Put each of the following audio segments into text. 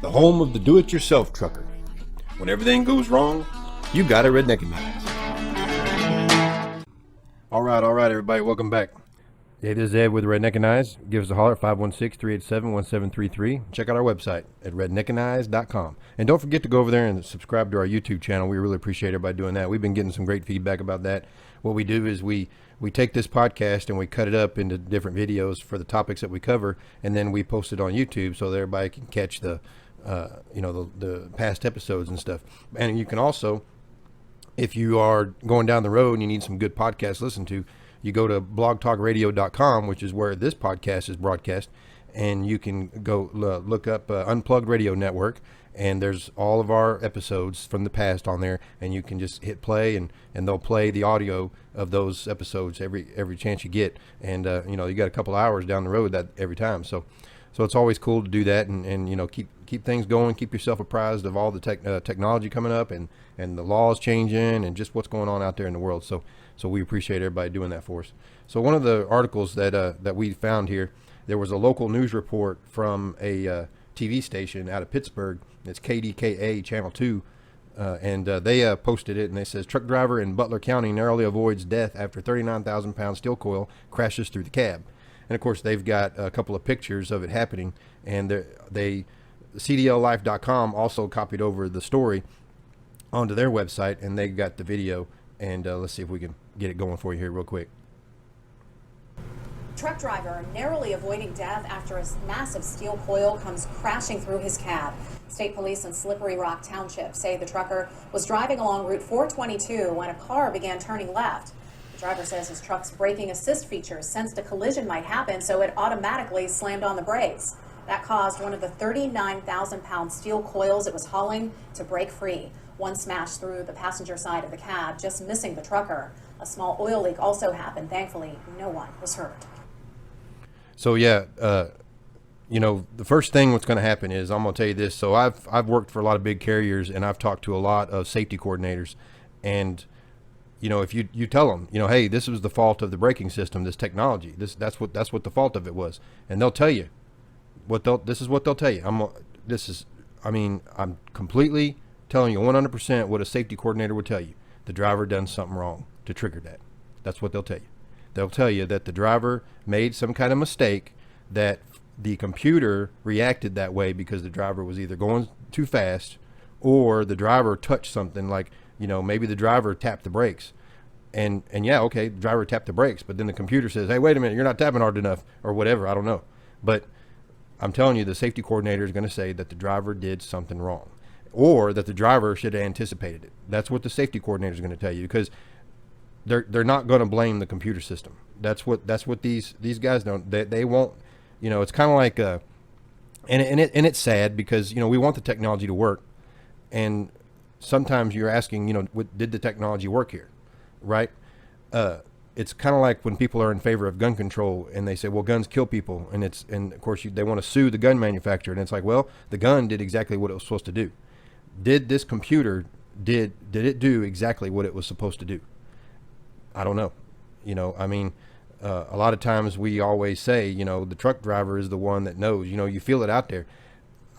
the home of the do-it-yourself trucker. When everything goes wrong, you got a Redneckanize. All right, everybody, welcome back. Hey, this is Ed with Redneckanize. Give us a holler at 516-387-1733. Check out our website at redneckanize.com. And don't forget to go over there and subscribe to our YouTube channel. We really appreciate everybody doing that. We've been getting some great feedback about that. What we do is we take this podcast and we cut it up into different videos for the topics that we cover, and then we post it on YouTube so that everybody can catch the past episodes and stuff. And you can also, if you are going down the road and you need some good podcasts to listen to, you go to blogtalkradio.com, which is where this podcast is broadcast, and you can go look up Unplugged Radio Network, and there's all of our episodes from the past on there, and you can just hit play, and they'll play the audio of those episodes every chance you get, and you got a couple hours down the road that every time, so it's always cool to do that, and keep things going, keep yourself apprised of all the technology coming up, and the laws changing, and just what's going on out there in the world. So we appreciate everybody doing that for us. So one of the articles that we found here, there was a local news report from a TV station out of Pittsburgh. It's KDKA Channel 2, and they posted it, and they says, truck driver in Butler County narrowly avoids death after 39,000-pound steel coil crashes through the cab. And of course, they've got a couple of pictures of it happening, and CDLlife.com also copied over the story onto their website, and they got the video. And let's see if we can get it going for you here real quick. Truck driver narrowly avoiding death after a massive steel coil comes crashing through his cab. State police in Slippery Rock Township say the trucker was driving along Route 422 when a car began turning left. The driver says his truck's braking assist feature sensed a collision might happen, so it automatically slammed on the brakes. That caused one of the 39,000-pound steel coils it was hauling to break free. One smashed through the passenger side of the cab, just missing the trucker. A small oil leak also happened. Thankfully, no one was hurt. So yeah, the first thing what's going to happen is, I'm going to tell you this. So I've worked for a lot of big carriers, and I've talked to a lot of safety coordinators, and if you tell them, hey, this was the fault of the braking system, this technology, that's what the fault of it was, and they'll tell you this is what they'll tell you. I'm completely telling you 100% what a safety coordinator would tell you. The driver done something wrong to trigger that. That's what they'll tell you. They'll tell you that the driver made some kind of mistake, that the computer reacted that way because the driver was either going too fast, or the driver touched something, like, maybe the driver tapped the brakes. And yeah, okay, the driver tapped the brakes, but then the computer says, hey, wait a minute, you're not tapping hard enough, or whatever, I don't know. But I'm telling you, the safety coordinator is going to say that the driver did something wrong, or that the driver should have anticipated it. That's what the safety coordinator is going to tell you, because they're not going to blame the computer system. That's what these guys don't. They won't. It's kind of like and it's sad, because we want the technology to work, and sometimes you're asking, did the technology work here, right? It's kind of like when people are in favor of gun control, and they say, well, guns kill people, and of course they want to sue the gun manufacturer, and it's like, well, the gun did exactly what it was supposed to do. Did this computer did it do exactly what it was supposed to do? I don't know. A lot of times we always say, the truck driver is the one that knows. You feel it out there.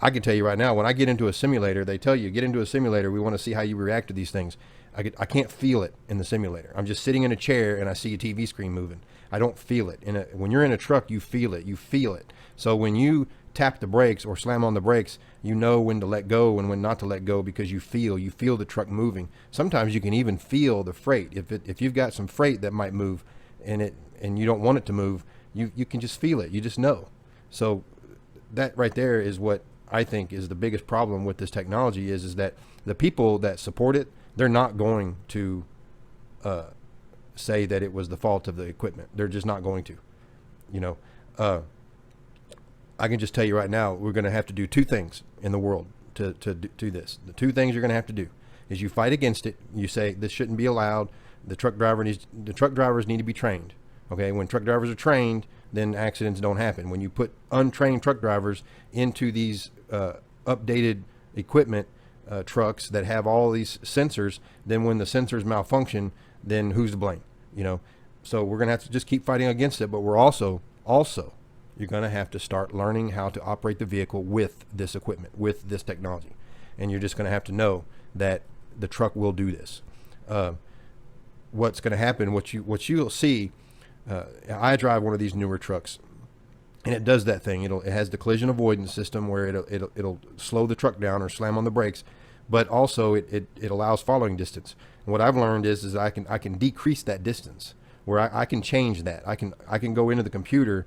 I can tell you right now, when I get into a simulator, they tell you, get into a simulator, we want to see how you react to these things. I can't feel it in the simulator. I'm just sitting in a chair and I see a TV screen moving. I don't feel it. When you're in a truck, you feel it. You feel it. So when you tap the brakes or slam on the brakes, you know when to let go and when not to let go, because you feel the truck moving. Sometimes you can even feel the freight. If you've got some freight that might move, and you don't want it to move, you can just feel it. You just know. So that right there is what I think is the biggest problem with this technology, is that the people that support it, they're not going to say that it was the fault of the equipment. They're just not going to. I can just tell you right now, we're going to have to do two things in the world to do this. The two things you're going to have to do is you fight against it. You say this shouldn't be allowed. The truck drivers need to be trained. Okay, when truck drivers are trained, then accidents don't happen. When you put untrained truck drivers into these updated equipment trucks that have all these sensors, then when the sensors malfunction, then who's to blame? So we're going to have to just keep fighting against it, but we're also You're going to have to start learning how to operate the vehicle with this equipment, with this technology. And you're just going to have to know that the truck will do this. What's going to happen, what you'll see, I drive one of these newer trucks, and it does that thing. It has the collision avoidance system where it'll slow the truck down or slam on the brakes, but also it allows following distance. And what I've learned is I can decrease that distance, where I can change that. I can go into the computer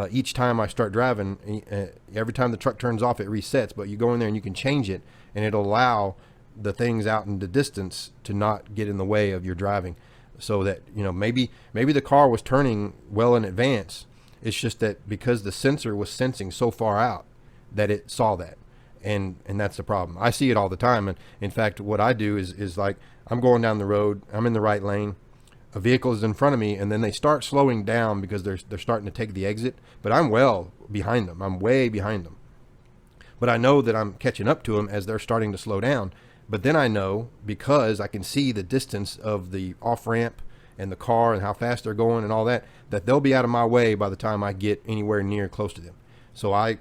each time I start driving. Every time the truck turns off, it resets, but you go in there and you can change it, and it'll allow the things out in the distance to not get in the way of your driving, so that, you know, maybe the car was turning well in advance. It's just that because the sensor was sensing so far out that it saw that. And that's the problem. I see it all the time. And in fact, what I do is like, I'm going down the road, I'm in the right lane, a vehicle is in front of me, and then they start slowing down because they're starting to take the exit, but I'm well behind them. I'm way behind them. But I know that I'm catching up to them as they're starting to slow down. But then I know, because I can see the distance of the off-ramp and the car and how fast they're going and all that, that they'll be out of my way by the time I get anywhere near close to them. So I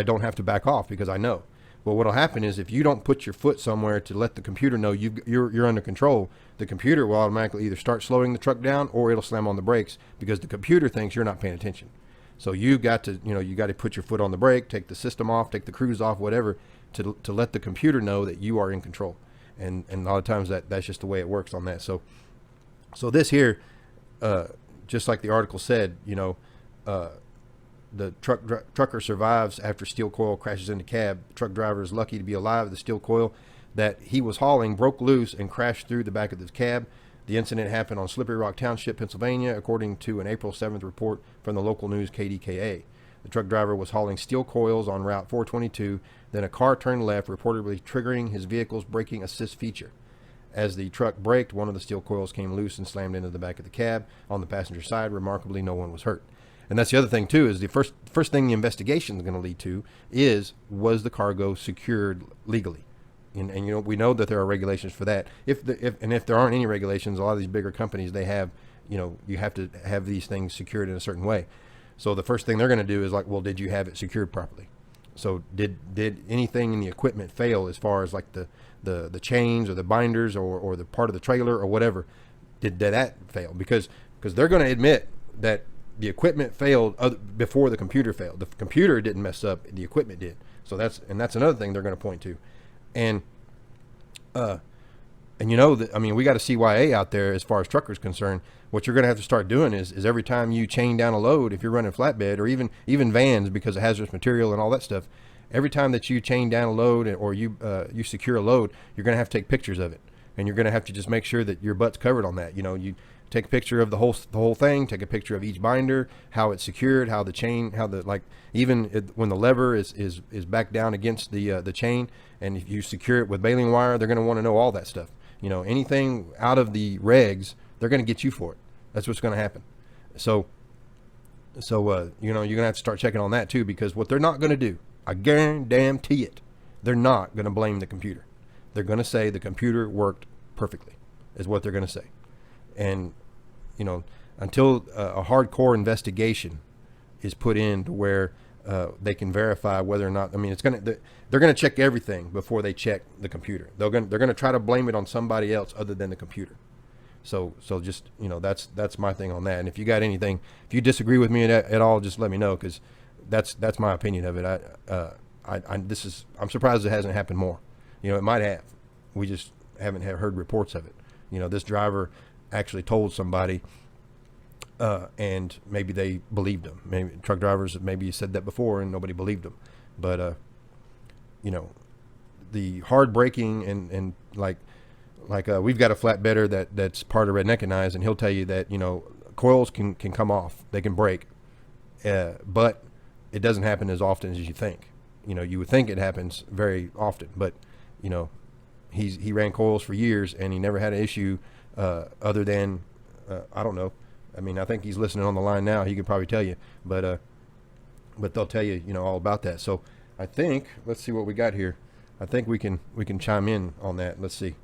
don't have to back off because I know. Well, what'll happen is if you don't put your foot somewhere to let the computer know you're under control, the computer will automatically either start slowing the truck down or it'll slam on the brakes because the computer thinks you're not paying attention. So you got to put your foot on the brake, take the system off, take the cruise off, whatever, to let the computer know that you are in control. And a lot of times that's just the way it works on that. So this here, just like the article said, the trucker survives after steel coil crashes into cab. The truck driver is lucky to be alive. The steel coil that he was hauling broke loose and crashed through the back of the cab. The incident happened on Slippery Rock Township, Pennsylvania, according to an April 7th report from the local news KDKA. The truck driver was hauling steel coils on Route 422. Then a car turned left, reportedly triggering his vehicle's braking assist feature. As the truck braked, one of the steel coils came loose and slammed into the back of the cab. On the passenger side, remarkably, no one was hurt. And that's the other thing too, is the first thing the investigation is going to lead to is, was the cargo secured legally? And we know that there are regulations for that. If there aren't any regulations, a lot of these bigger companies, they have, you have to have these things secured in a certain way. So the first thing they're going to do is like, well, did you have it secured properly? So did anything in the equipment fail, as far as like the chains or the binders or the part of the trailer or whatever? Did that fail? Because they're going to admit that the equipment failed before the computer failed. The computer didn't mess up, the equipment did. So that's another thing they're going to point to. And we got a CYA out there as far as truckers concerned. What you're going to have to start doing is every time you chain down a load, if you're running flatbed or even vans because of hazardous material and all that stuff, every time that you chain down a load or you secure a load, you're going to have to take pictures of it. And you're going to have to just make sure that your butt's covered on that. You take a picture of the whole thing, take a picture of each binder, how it's secured, how the chain, when the lever is back down against the chain, and if you secure it with baling wire, they're going to want to know all that stuff. Anything out of the regs, they're going to get you for it. That's what's going to happen. So you're going to have to start checking on that too, because what they're not going to do, I guarantee it, they're not going to blame the computer. They're going to say the computer worked perfectly, is what they're going to say. And, until a hardcore investigation is put in to where they can verify whether or not, they're going to check everything before they check the computer. They're going to try to blame it on somebody else other than the computer. So just, that's my thing on that. And if you got anything, if you disagree with me at all, just let me know, because that's my opinion of it. I'm surprised it hasn't happened more. It might have. We just haven't heard reports of it. This driver actually told somebody, and maybe they believed him. Maybe truck drivers, maybe said that before and nobody believed them. But the hard braking and like we've got a flatbedder that's part of Redneckanize, and he'll tell you that coils can come off, they can break, but it doesn't happen as often as you think. You would think it happens very often, but he ran coils for years and he never had an issue other than I don't know. I think he's listening on the line now. He could probably tell you, but they'll tell you all about that. So I think, let's see what we got here. I think we can chime in on that. Let's see.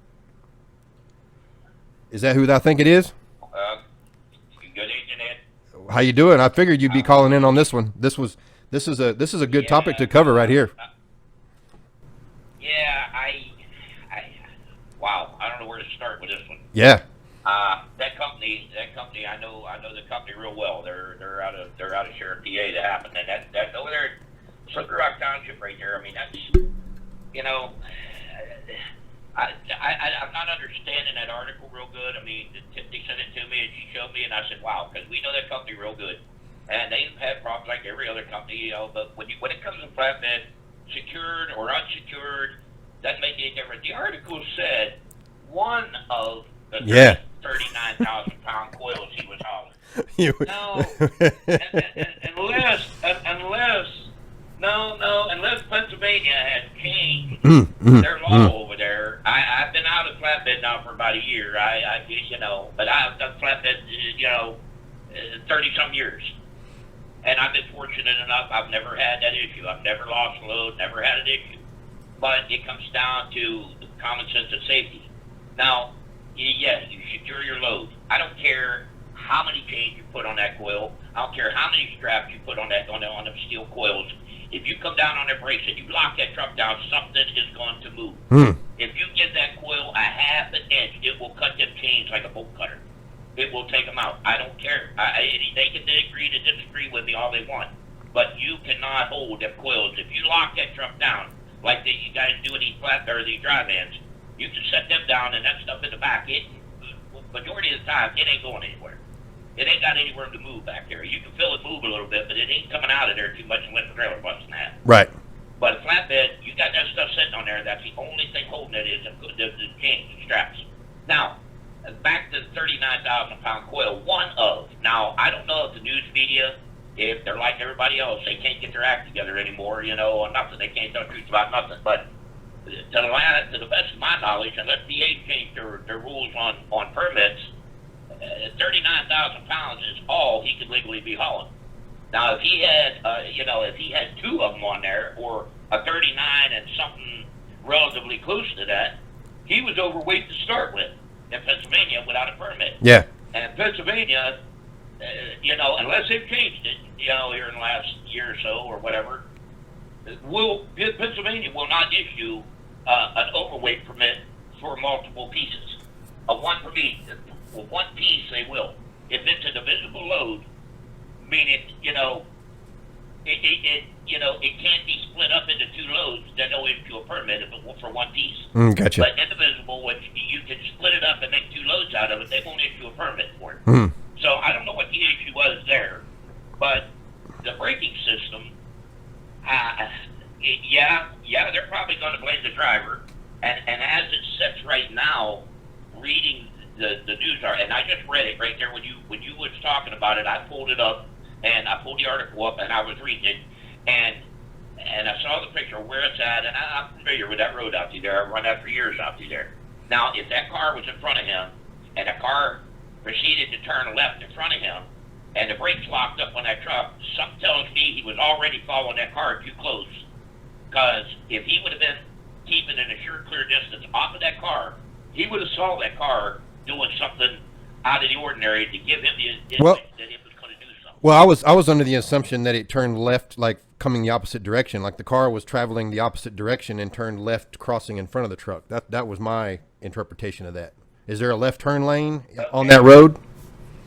Is that who I think it is? Good evening, Ed. How you doing? I figured you'd be calling in on this one. This is a good topic to cover right here. Yeah, wow, I don't know where to start with this one. Yeah. That company, I know the company real well. They're out of Sheriff PA that happened, and that over there, Slippery Rock Township right there. I mean, that's, you know, I'm not understanding that article real good. I mean, they sent it to me and she showed me, and I said, wow, because we know that company real good, and they've had problems like every other company, you know. But when it comes to flatbed, secured or unsecured, doesn't make any difference. The article said one of the 39,000-pound coils he was hauling. No, unless Pennsylvania has changed their law over there. I've been out of flatbed now for about a year. But I've done flatbed, 30-some years. And I've been fortunate enough, I've never had that issue. I've never lost a load, never had an issue. But it comes down to common sense and safety. Now, yes, you secure your load. I don't care how many chains you put on that coil. I don't care how many straps you put on them steel coils. If you come down on the brakes and you lock that truck down, something is going to move. If you give that coil a half an inch, it will cut them chains like a bolt cutter. It will take them out. I don't care. They can agree to disagree with me all they want, but you cannot hold them coils. If you lock that truck down, like you guys do in these these dry vans, you can set them down and that stuff in the back. Majority of the time, it ain't going anywhere. It ain't got anywhere to move back there. You can feel it move a little bit, but it ain't coming out of there too much unless the trailer busting that. Right. But a flatbed, you got that stuff sitting on there. That's the only thing holding it is the chains and straps. Now, back to the 39,000-pound coil. Now, I don't know if the news media, if they're like everybody else, they can't get their act together anymore, or nothing. They can't tell the truth about nothing. But to the best of my knowledge, unless DA changed their rules on permits, 39,000 pounds is all he could legally be hauling. Now, if he had two of them on there, or a 39 and something relatively close to that, he was overweight to start with in Pennsylvania without a permit. Yeah. And Pennsylvania, unless they've changed it, here in the last year or so or whatever, Pennsylvania will not issue an overweight permit for multiple pieces. One piece they will. If it's a divisible load, meaning it can't be split up into two loads, then they'll issue a permit for one piece. Gotcha. But indivisible, which you can split it up and make two loads out of it, they won't issue a permit for it. So I don't know what the issue was there, but the braking system, they're probably going to blame the driver. And as it sits right now, reading the news, and I just read it right there when you was talking about it. I pulled it up and I pulled the article up and I was reading it, and I saw the picture of where it's at, and I'm familiar with that road out through there. I've run that for years out through there. Now, if that car was in front of him and the car proceeded to turn left in front of him and the brakes locked up on that truck, something tells me he was already following that car too close. Because if he would have been keeping an assured clear distance off of that car, he would have saw that car doing something out of the ordinary to give him the indication that it was going to do something. Well, I was under the assumption that it turned left, like coming the opposite direction, like the car was traveling the opposite direction and turned left, crossing in front of the truck. That was my interpretation of that. Is there a left turn lane on that road?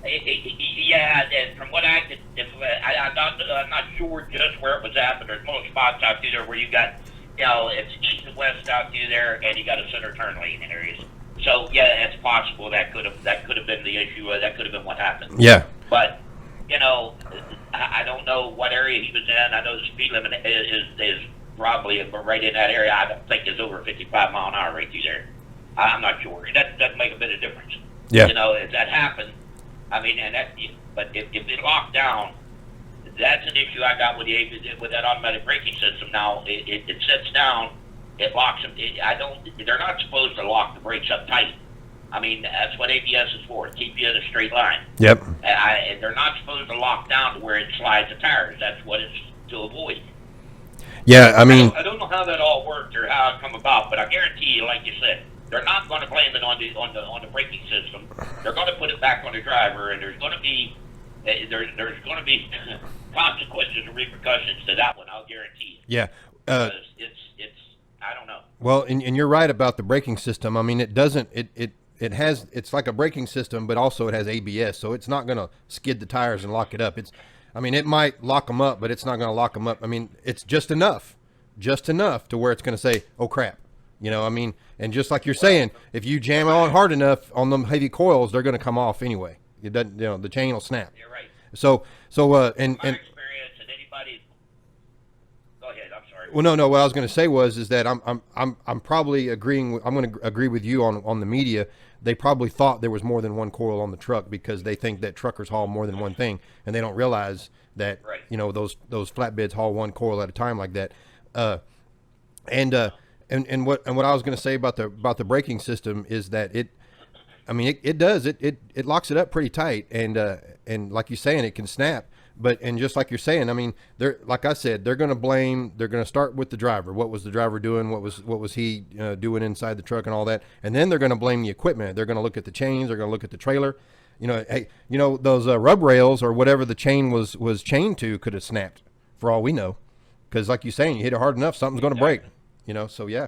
Yeah, and from what I could, I'm not sure just where it was at, but there's most spots out through there where you got, it's east and west out through there, and you got a center turn lane in areas. So yeah, it's possible that could have been the issue. That could have been what happened. Yeah. But I don't know what area he was in. I know the speed limit is probably right in that area. I don't think it's over 55 mile an hour right through there. I'm not sure. That doesn't make a bit of difference. Yeah. If that happened, I mean, but if it locked down, that's an issue I got with that automatic braking system. Now it sets down, it locks them. They're not supposed to lock the brakes up tight. I mean, that's what ABS is for, to keep you in a straight line. Yep. And they're not supposed to lock down to where it slides the tires. That's what it's to avoid. Yeah, I mean, I don't know how that all worked or how it come about, but I guarantee you, like you said, they're not going to blame it on the braking system. They're going to put it back on the driver, and there's going to be There's going to be consequences and repercussions to that one. I'll guarantee you. Yeah. Because it's I don't know. Well, and you're right about the braking system. I mean, it doesn't it has, it's like a braking system, but also it has ABS, so it's not going to skid the tires and lock it up. I mean, it might lock them up, but it's not going to lock them up. I mean, it's just enough to where it's going to say, oh crap, you know. I mean, and just like you're saying, if you jam on hard enough on them heavy coils, they're going to come off anyway. It doesn't, you know, the chain will snap. You're right. So My experience and anybody. Go ahead. I'm sorry. Well, no. What I was going to say is that I'm probably agreeing. I'm going to agree with you on the media. They probably thought there was more than one coil on the truck because they think that truckers haul more than one thing, and they don't realize that Right. you know those flatbeds haul one coil at a time like that. And what I was going to say about the braking system is that it locks it up pretty tight, and like you're saying, it can snap. But and just like you're saying, I mean, like I said, they're going to start with the driver. What was the driver doing? What was he doing inside the truck and all that? And then they're going to blame the equipment. They're going to look at the chains. They're going to look at the trailer. You know, hey, you know those rub rails or whatever the chain was chained to could have snapped for all we know, because like you're saying, you hit it hard enough, something's going to break. You know, so yeah.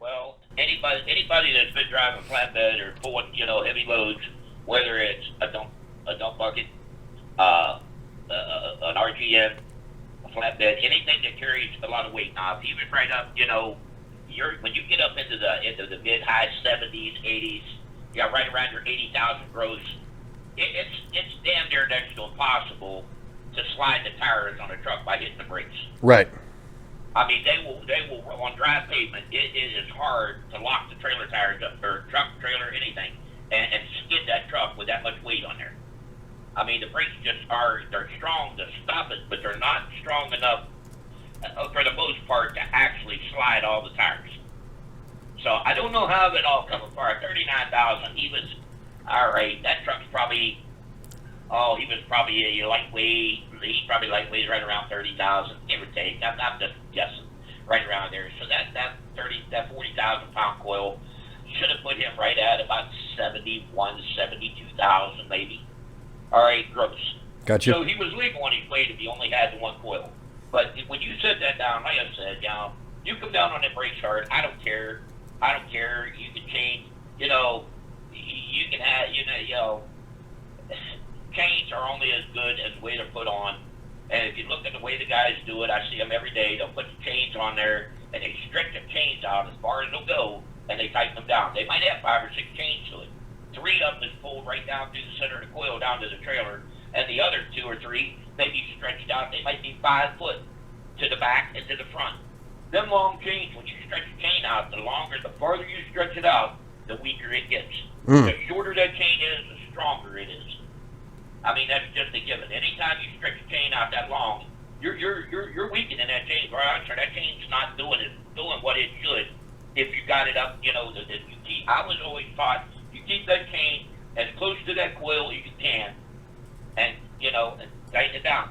Well, anybody that's been driving flatbed or pulling heavy loads, whether it's a dump bucket, an RGM, a flatbed, anything that carries a lot of weight. Now, if you was right up, when you get up into the mid high 70s, 80s, right around your 80,000 gross, it's damn near next to impossible to slide the tires on a truck by hitting the brakes. Right. I mean, they will on dry pavement. It is hard to lock the trailer tires up, or truck, trailer, anything, and skid that truck with that much weight on there. I mean, the brakes they're strong to stop it, but they're not strong enough, for the most part, to actually slide all the tires. So I don't know how it all come apart. 39,000. He was all right. That truck's probably. Oh, he was probably a lightweight. He's probably lightweight right around 30,000, give or take. I'm just guessing, right around there. So that 40,000 pound coil should have put him right at about 72,000 maybe. All right, gross. Gotcha. So he was legal on his weight if he only had the one coil. But when you set that down, like I said, you come down on that brakes hard. I don't care. You can change. You can have. Chains are only as good as the way they're put on. And if you look at the way the guys do it, I see them every day. They'll put the chains on there, and they stretch the chains out as far as they'll go, and they tighten them down. They might have 5 or 6 chains to it. 3 of them is pulled right down through the center of the coil down to the trailer, and the other 2 or 3 may be stretched out. They might be 5 foot to the back and to the front. Them long chains, when you stretch the chain out, the farther you stretch it out, the weaker it gets. The shorter that chain is, the stronger it is. I mean, that's just a given. Anytime you stretch a chain out that long, you're weakening that chain. Right? So that chain's not doing what it should if you got it up. I was always taught you keep that chain as close to that coil as you can, and tighten it down.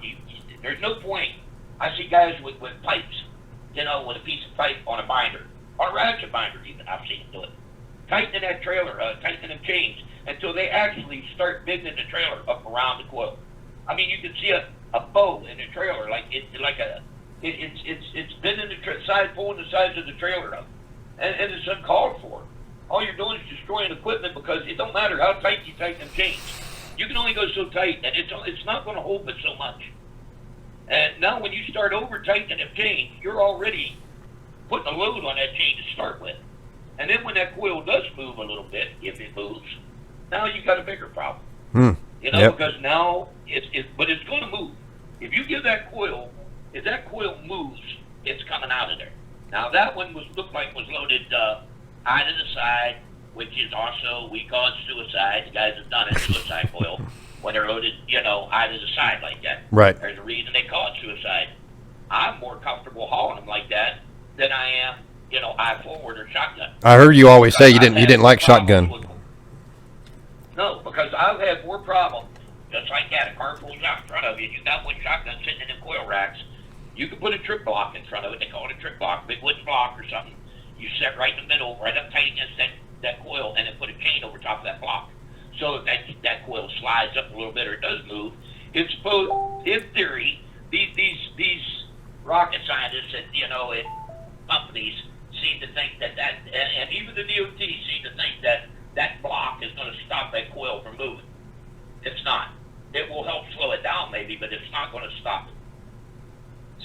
There's no point. I see guys with pipes, with a piece of pipe on a binder, on a ratchet binder even. I've seen them do it. Tightening that trailer, tightening them chains, until they actually start bending the trailer up around the coil. I mean, you can see a bow in the trailer, it's bending the side, pulling the sides of the trailer up, and it's uncalled for. All you're doing is destroying equipment, because it don't matter how tight you tighten them chains. You can only go so tight, and it's not going to hold but so much. And now when you start over tightening them chains, you're already putting a load on that chain to start with. And then when that coil does move a little bit, if it moves, now you got a bigger problem. Because now but it's going to move. If you give that coil, if that coil moves, it's coming out of there. Now that one looked like was loaded eye to the side, which is also, we call it suicide. The guys have done it, suicide coil, when they're loaded, eye to the side like that. Right. There's a reason they call it suicide. I'm more comfortable hauling them like that than I am, eye forward or shotgun. I heard you always say you didn't like shotgun. No, because I've had more problems, just like that. A car pulls out in front of you, and you got one shotgun sitting in the coil racks. You can put a trip block in front of it. They call it a trip block, big wooden block or something. You set right in the middle, right up tight against that coil, and then put a chain over top of that block. So if that coil slides up a little bit or it does move, It's supposed, in theory, these rocket scientists and and companies seem to think that and even the DOT seem to think that block is going to stop that coil from moving. It's not. It will help slow it down maybe, but it's not going to stop it.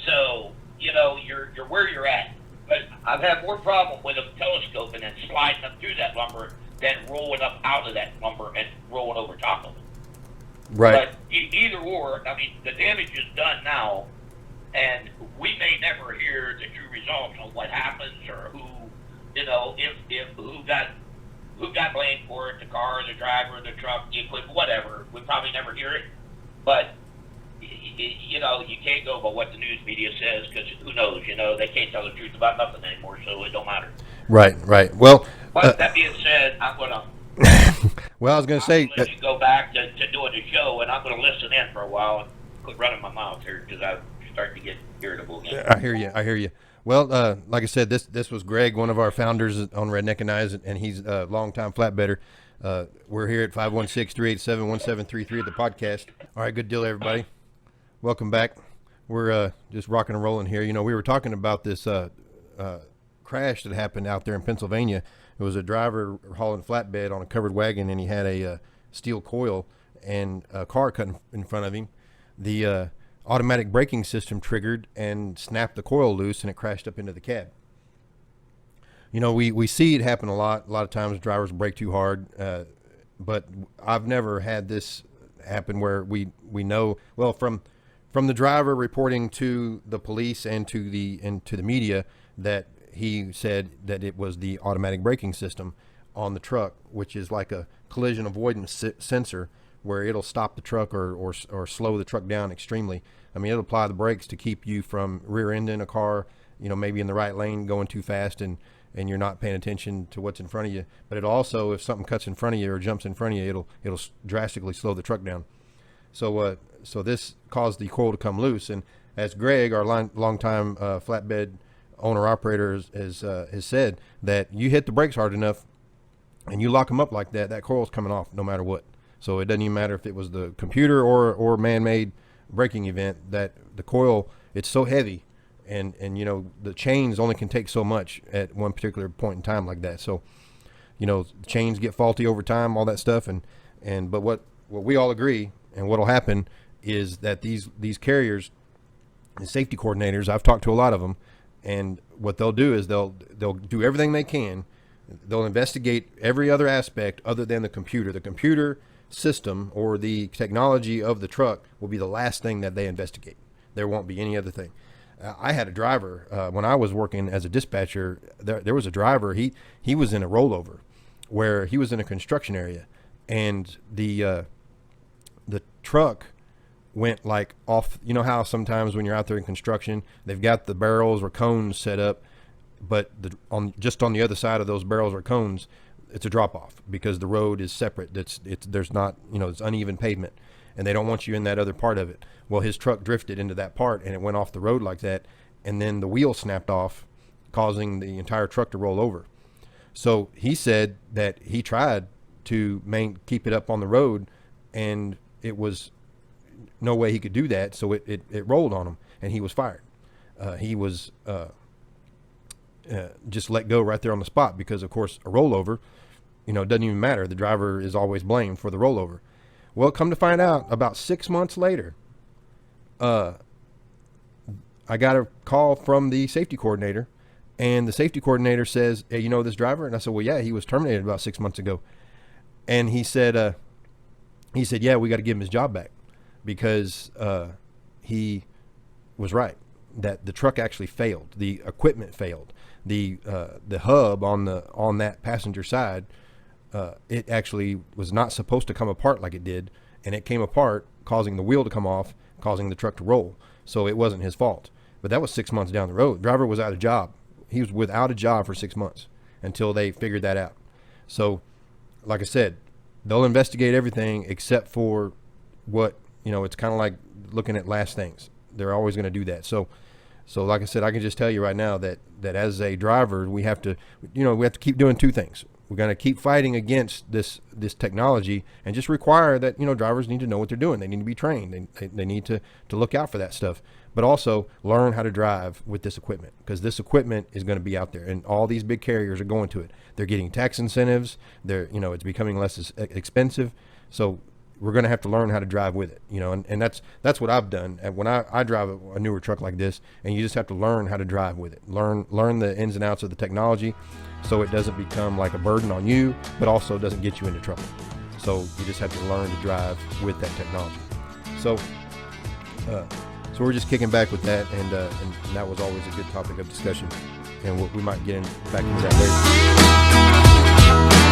So you're where you're at. But I've had more problem with them telescoping and sliding them through that lumber than rolling up out of that lumber and rolling over top of it. Right. But either or, I mean, the damage is done now, and we may never hear the true results on what happens or who, if who got blamed for it, the car, the driver, the truck, the equipment, whatever. We probably never hear it, but you can't go by what the news media says because who knows? They can't tell the truth about nothing anymore, so it don't matter. Right. Well, but that being said, I'm gonna. Well, I was going to say. Let you go back to doing the show, and I'm going to listen in for a while and quit running my mouth here because I'm starting to get irritable again. I hear you. Well, like I said, this was Greg, one of our founders on Redneckanize, and he's a longtime flatbedder. We're here at 516-387-1733 at the podcast. All right, good deal, everybody. Welcome back. We're just rocking and rolling here. We were talking about this crash that happened out there in Pennsylvania. It was a driver hauling flatbed on a covered wagon, and he had a steel coil, and a car cut in front of him. The automatic braking system triggered and snapped the coil loose, and it crashed up into the cab. We see it happen a lot. A lot of times drivers brake too hard, but I've never had this happen where we know, well, from the driver reporting to the police and to the media that he said that it was the automatic braking system on the truck, which is like a collision avoidance sensor where it'll stop the truck or slow the truck down extremely. I mean, it'll apply the brakes to keep you from rear-ending a car, maybe in the right lane going too fast and you're not paying attention to what's in front of you. But it'll also, if something cuts in front of you or jumps in front of you, it'll drastically slow the truck down. So this caused the coil to come loose. And as Greg, our longtime flatbed owner-operator has said, that you hit the brakes hard enough and you lock them up like that coil's coming off no matter what. So it doesn't even matter if it was the computer or man-made braking event, that the coil, it's so heavy and the chains only can take so much at one particular point in time like that. So, chains get faulty over time, all that stuff. But what we all agree and what'll happen is that these carriers and safety coordinators, I've talked to a lot of them, and what they'll do is they'll do everything they can. They'll investigate every other aspect other than the computer. The computer system or the technology of the truck will be the last thing that they investigate. There won't be any other thing. I had a driver when I was working as a dispatcher. There was a driver. He was in a rollover where he was in a construction area, and the truck went like off. You know how sometimes when you're out there in construction, they've got the barrels or cones set up, but just on the other side of those barrels or cones, it's a drop off because the road is separate. There's not, it's uneven pavement, and they don't want you in that other part of it. Well, his truck drifted into that part and it went off the road like that, and then the wheel snapped off, causing the entire truck to roll over. So he said that he tried to keep it up on the road, and it was no way he could do that. So it rolled on him, and he was fired. He was just let go right there on the spot because, of course, a rollover, it doesn't even matter. The driver is always blamed for the rollover. Well, come to find out, about 6 months later, I got a call from the safety coordinator, and the safety coordinator says, "Hey, you know this driver?" And I said, "Well, yeah, he was terminated about 6 months ago." And he said, "Yeah, we got to give him his job back because he was right that the truck actually failed. The equipment failed. The hub on that passenger side, it actually was not supposed to come apart like it did, and it came apart, causing the wheel to come off, causing the truck to roll. So it wasn't his fault. But that was 6 months down the road. Driver was out of job. He was without a job for 6 months until they figured that out. So, like I said, they'll investigate everything except for what, it's kind of like looking at last things. They're always going to do that. So like I said, I can just tell you right now that as a driver, we have to keep doing two things. We're going to keep fighting against this technology, and just require that, drivers need to know what they're doing. They need to be trained. They need to look out for that stuff, but also learn how to drive with this equipment, because this equipment is going to be out there, and all these big carriers are going to it. They're getting tax incentives. It's becoming less expensive. So we're going to have to learn how to drive with it, and that's what I've done. And when I drive a newer truck like this, and you just have to learn how to drive with it, learn the ins and outs of the technology, so it doesn't become like a burden on you, but also doesn't get you into trouble. So you just have to learn to drive with that technology. So we're just kicking back with that, and that was always a good topic of discussion, and we might get back into that later.